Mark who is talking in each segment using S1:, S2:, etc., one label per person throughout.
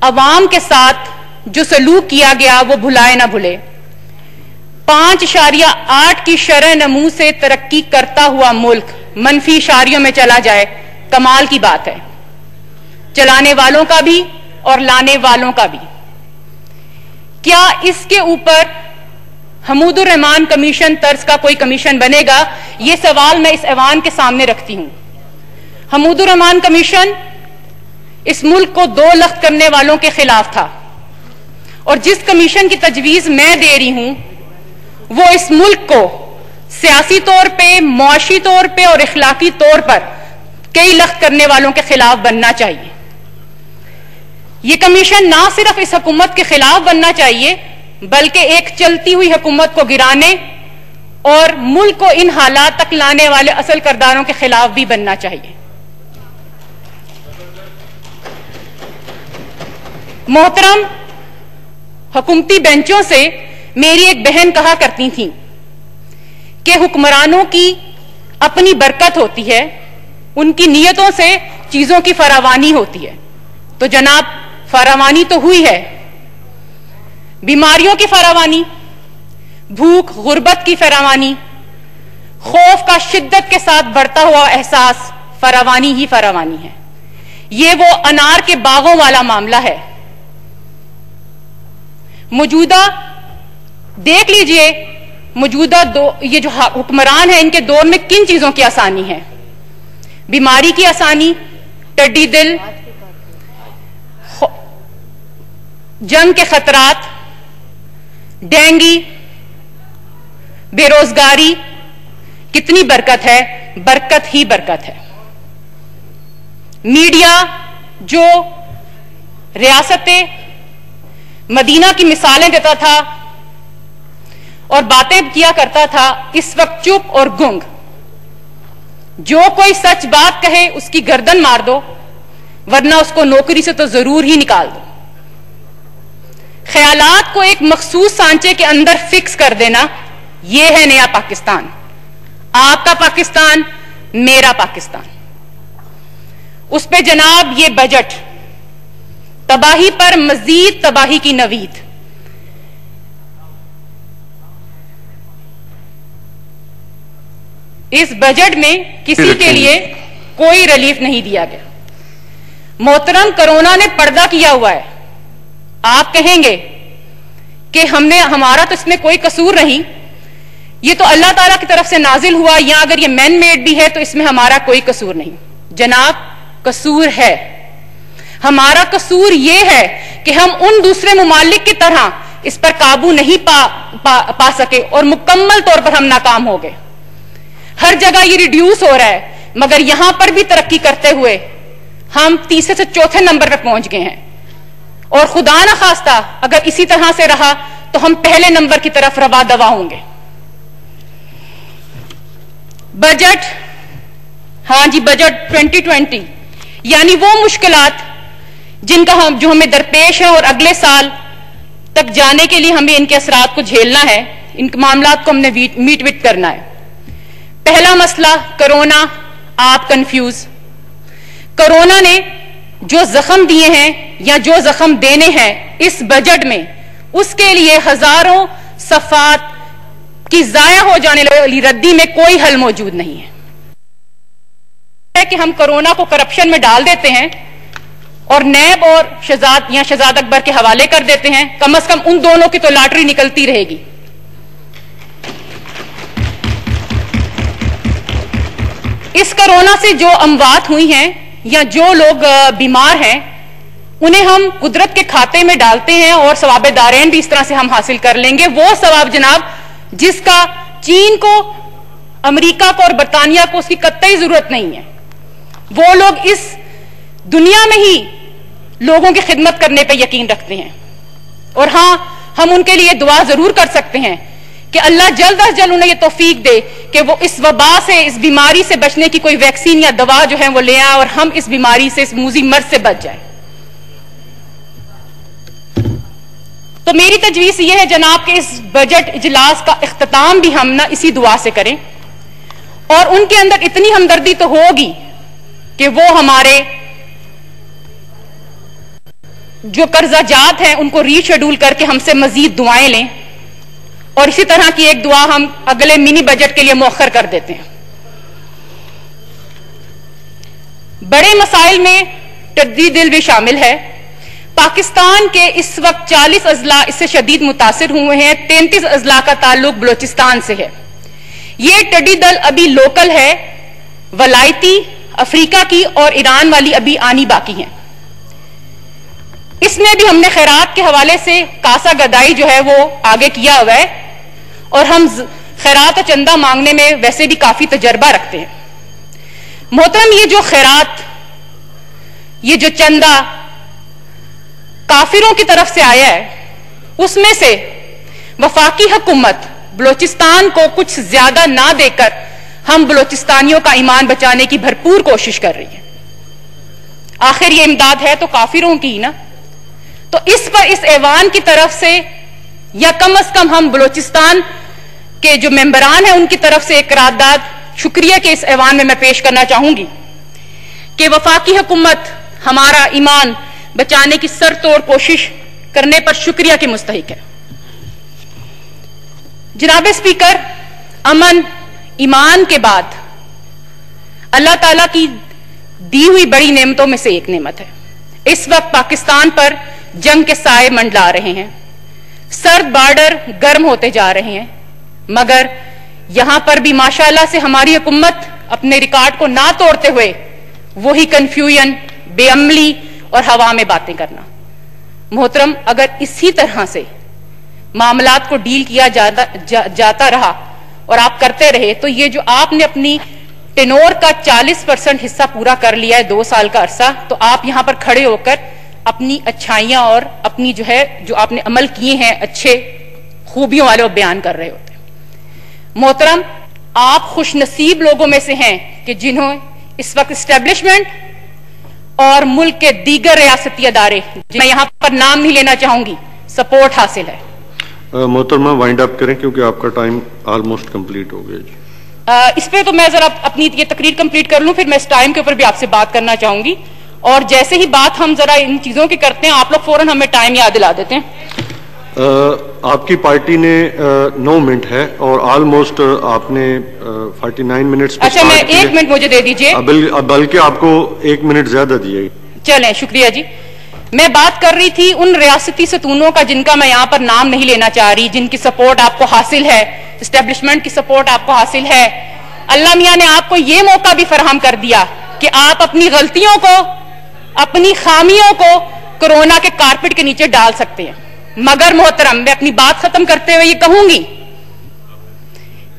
S1: عوام کے ساتھ جو سلوک کیا گیا وہ بھلائے نہ بھولے. 5.8 کی شرح نمو سے ترقی کرتا ہوا ملک منفی اشاریوں میں چلا جائے کمال کی بات ہے، چلانے والوں کا بھی اور لانے والوں کا بھی. کیا اس کے اوپر حمود الرحمان کمیشن طرز کا کوئی کمیشن بنے گا؟ یہ سوال میں اس ایوان کے سامنے رکھتی ہوں. حمود الرحمان کمیشن اس ملک کو 2 لخت کرنے والوں کے خلاف تھا، اور جس کمیشن کی تجویز میں دے رہی ہوں وہ اس ملک کو سیاسی طور پہ، معاشی طور پہ اور اخلاقی طور پر کئی لخت کرنے والوں کے خلاف بننا چاہیے. یہ کمیشن نہ صرف اس حکومت کے خلاف بننا چاہیے بلکہ ایک چلتی ہوئی حکومت کو گرانے اور ملک کو ان حالات تک لانے والے اصل کرداروں کے خلاف بھی بننا چاہیے. محترم، حکومتی بینچوں سے میری ایک بہن کہا کرتی تھیں کہ حکمرانوں کی اپنی برکت ہوتی ہے، ان کی نیتوں سے چیزوں کی فراوانی ہوتی ہے. تو جناب فراوانی تو ہوئی ہے، بیماریوں کی فراوانی، بھوک غربت کی فراوانی، خوف کا شدت کے ساتھ بڑھتا ہوا احساس، فراوانی ہی فراوانی ہے. یہ وہ انار کے باغوں والا معاملہ ہے. موجودہ دیکھ لیجئے موجودہ یہ جو حکمران ہیں ان کے دور میں کن چیزوں کی آسانی ہے. بیماری کی آسانی، ٹڈی دل، جنگ کے خطرات، ڈینگی، بے روزگاری. کتنی برکت ہے، برکت ہی برکت ہے. میڈیا جو ریاست مدینہ کی مثالیں دیتا تھا اور باتیں کیا کرتا تھا، اس وقت چپ اور گنگ. جو کوئی سچ بات کہے اس کی گردن مار دو، ورنہ اس کو نوکری سے تو ضرور ہی نکال دو. خیالات کو ایک مخصوص سانچے کے اندر فکس کر دینا، یہ ہے نیا پاکستان. آپ کا پاکستان، میرا پاکستان. اس پہ جناب یہ بجٹ تباہی پر مزید تباہی کی نوید. اس بجٹ میں کسی کے لیے کوئی ریلیف نہیں دیا گیا. محترم، کرونا نے پردہ کیا ہوا ہے. آپ کہیں گے کہ ہمارا تو اس میں کوئی قصور نہیں، یہ تو اللہ تعالیٰ کی طرف سے نازل ہوا، یا اگر یہ مین میڈ بھی ہے تو اس میں ہمارا کوئی قصور نہیں. جناب قصور ہے. ہمارا قصور یہ ہے کہ ہم ان دوسرے ممالک کی طرح اس پر قابو نہیں پا سکے اور مکمل طور پر ہم ناکام ہو گئے. ہر جگہ یہ ریڈیوس ہو رہا ہے، مگر یہاں پر بھی ترقی کرتے ہوئے ہم تیسرے سے چوتھے نمبر پہ پہنچ گئے ہیں. اور خدا نہ خواستہ اگر اسی طرح سے رہا تو ہم پہلے نمبر کی طرف روا دوا ہوں گے. بجٹ، ہاں جی، بجٹ 2020 یعنی وہ مشکلات جو ہمیں درپیش ہیں اور اگلے سال تک جانے کے لیے ہمیں ان کے اثرات کو جھیلنا ہے، ان معاملات کو ہم نے میٹ وٹ کرنا ہے. پہلا مسئلہ کرونا. آپ کنفیوز. کرونا نے جو زخم دیے ہیں یا جو زخم دینے ہیں اس بجٹ میں، اس کے لیے ہزاروں صفحات کی ضائع ہو جانے والی ردی میں کوئی حل موجود نہیں ہے. کہ ہم کرونا کو کرپشن میں ڈال دیتے ہیں اور نیب اور شہزاد اکبر کے حوالے کر دیتے ہیں. کم از کم ان دونوں کی تو لاٹری نکلتی رہے گی. اس کرونا سے جو اموات ہوئی ہیں یا جو لوگ بیمار ہیں انہیں ہم قدرت کے کھاتے میں ڈالتے ہیں اور ثواب دارین بھی اس طرح سے ہم حاصل کر لیں گے. وہ ثواب جناب جس کا چین کو، امریکہ کو اور برطانیہ کو اس کی قطعی ضرورت نہیں ہے. وہ لوگ اس دنیا میں ہی لوگوں کی خدمت کرنے پہ یقین رکھتے ہیں. اور ہاں، ہم ان کے لیے دعا ضرور کر سکتے ہیں کہ اللہ جلد از جلد انہیں یہ توفیق دے کہ وہ اس وبا سے، اس بیماری سے بچنے کی کوئی ویکسین یا دوا جو ہے وہ لے آئیں اور ہم اس بیماری سے، اس موذی مرض سے بچ جائیں. تو میری تجویز یہ ہے جناب کہ اس بجٹ اجلاس کا اختتام بھی ہم نہ اسی دعا سے کریں، اور ان کے اندر اتنی ہمدردی تو ہوگی کہ وہ ہمارے جو قرضہ جات ہیں ان کو ری شیڈول کر کے ہم سے مزید دعائیں لیں، اور اسی طرح کی ایک دعا ہم اگلے منی بجٹ کے لیے مؤخر کر دیتے ہیں۔ بڑے مسائل میں ٹڈی دل بھی شامل ہے۔ پاکستان کے اس وقت 40 اضلاع اس سے شدید متاثر ہوئے ہیں، 33 اضلاع کا تعلق بلوچستان سے ہے۔ یہ ٹڈی دل ابھی لوکل ہے، ولایتی، افریقہ کی اور ایران والی ابھی آنی باقی ہیں۔ اس میں بھی ہم نے خیرات کے حوالے سے کاسا گدائی جو ہے وہ آگے کیا ہوا ہے، اور ہم خیرات اور چندہ مانگنے میں ویسے بھی کافی تجربہ رکھتے ہیں۔ محترم، یہ جو خیرات، یہ جو چندہ کافروں کی طرف سے آیا ہے، اس میں سے وفاقی حکومت بلوچستان کو کچھ زیادہ نہ دے کر ہم بلوچستانیوں کا ایمان بچانے کی بھرپور کوشش کر رہی ہے۔ آخر یہ امداد ہے تو کافروں کی نا، تو اس پر اس ایوان کی طرف سے یا کم از کم ہم بلوچستان کے جو ممبران ہیں ان کی طرف سے ایک قرارداد شکریہ کے اس ایوان میں پیش کرنا چاہوں گی کہ وفاقی حکومت ہمارا ایمان بچانے کی سر توڑ کوشش کرنے پر شکریہ کے مستحق ہے۔ جناب اسپیکر، امن ایمان کے بعد اللہ تعالیٰ کی دی ہوئی بڑی نعمتوں میں سے ایک نعمت ہے۔ اس وقت پاکستان پر جنگ کے سائے منڈلا رہے ہیں، سرد بارڈر گرم ہوتے جا رہے ہیں، مگر یہاں پر بھی ماشاءاللہ سے ہماری حکومت اپنے ریکارڈ کو نہ توڑتے ہوئے وہی کنفیوژن، بے عملی اور ہوا میں باتیں کرنا۔ محترم، اگر اسی طرح سے معاملات کو ڈیل کیا جاتا رہا اور آپ کرتے رہے تو یہ جو آپ نے اپنی ٹینور کا 40% حصہ پورا کر لیا ہے 2 سال کا عرصہ، تو آپ یہاں پر کھڑے ہو کر اپنی اچھائیاں اور اپنی جو آپ نے عمل کیے ہیں اچھے خوبیوں والے وہ بیان کر رہے ہوتے ہیں۔ محترم، آپ خوش نصیب لوگوں میں سے ہیں کہ جنہوں اس وقت اسٹیبلشمنٹ اور ملک کے دیگر ریاستی ادارے، میں یہاں پر نام نہیں لینا چاہوں گی، سپورٹ حاصل ہے۔
S2: محترمہ وائنڈ اپ کریں کیونکہ آپ کا ٹائم آلموسٹ کمپلیٹ ہو گیا جی۔
S1: اس پہ تو میں ذرا اپنی یہ تقریر کمپلیٹ کر لوں، پھر میں اس ٹائم کے اوپر بھی آپ سے بات کرنا چاہوں گی، اور جیسے ہی بات ہم ذرا ان چیزوں کی کرتے ہیں آپ لوگ فوراً ہمیں ٹائم یاد دلا دیتے ہیں۔
S2: آپ کی پارٹی نے 9 منٹ ہے اور آلموسٹ آپ نے 49 منٹس۔
S1: اچھا، میں 1 منٹ مجھے دے دیجئے،
S2: بلکہ آپ کو 1 منٹ زیادہ دیے۔
S1: چلیں، شکریہ جی۔ میں بات کر رہی تھی ان ریاستی ستونوں کا جن کا میں یہاں پر نام نہیں لینا چاہ رہی، جن کی سپورٹ آپ کو حاصل ہے، اسٹیبلشمنٹ کی سپورٹ آپ کو حاصل ہے۔ اللہ میاں نے آپ کو یہ موقع بھی فراہم کر دیا کہ آپ اپنی غلطیوں کو، اپنی خامیوں کو کورونا کے کارپٹ کے نیچے ڈال سکتے ہیں، مگر محترم، میں اپنی بات ختم کرتے ہوئے یہ کہوں گی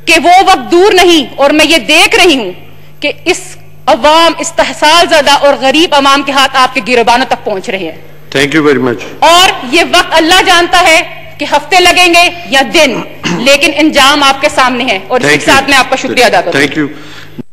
S1: کہ وہ وقت دور نہیں، اور میں یہ دیکھ رہی ہوں کہ اس عوام، استحصال زدہ اور غریب عوام کے ہاتھ آپ کے گریبانوں تک پہنچ رہے ہیں۔
S2: Thank you very much.
S1: اور یہ وقت اللہ جانتا ہے کہ ہفتے لگیں گے یا دن، لیکن انجام آپ کے سامنے ہے، اور اس کے ساتھ میں آپ کا شکریہ ادا کروں۔
S2: Thank you.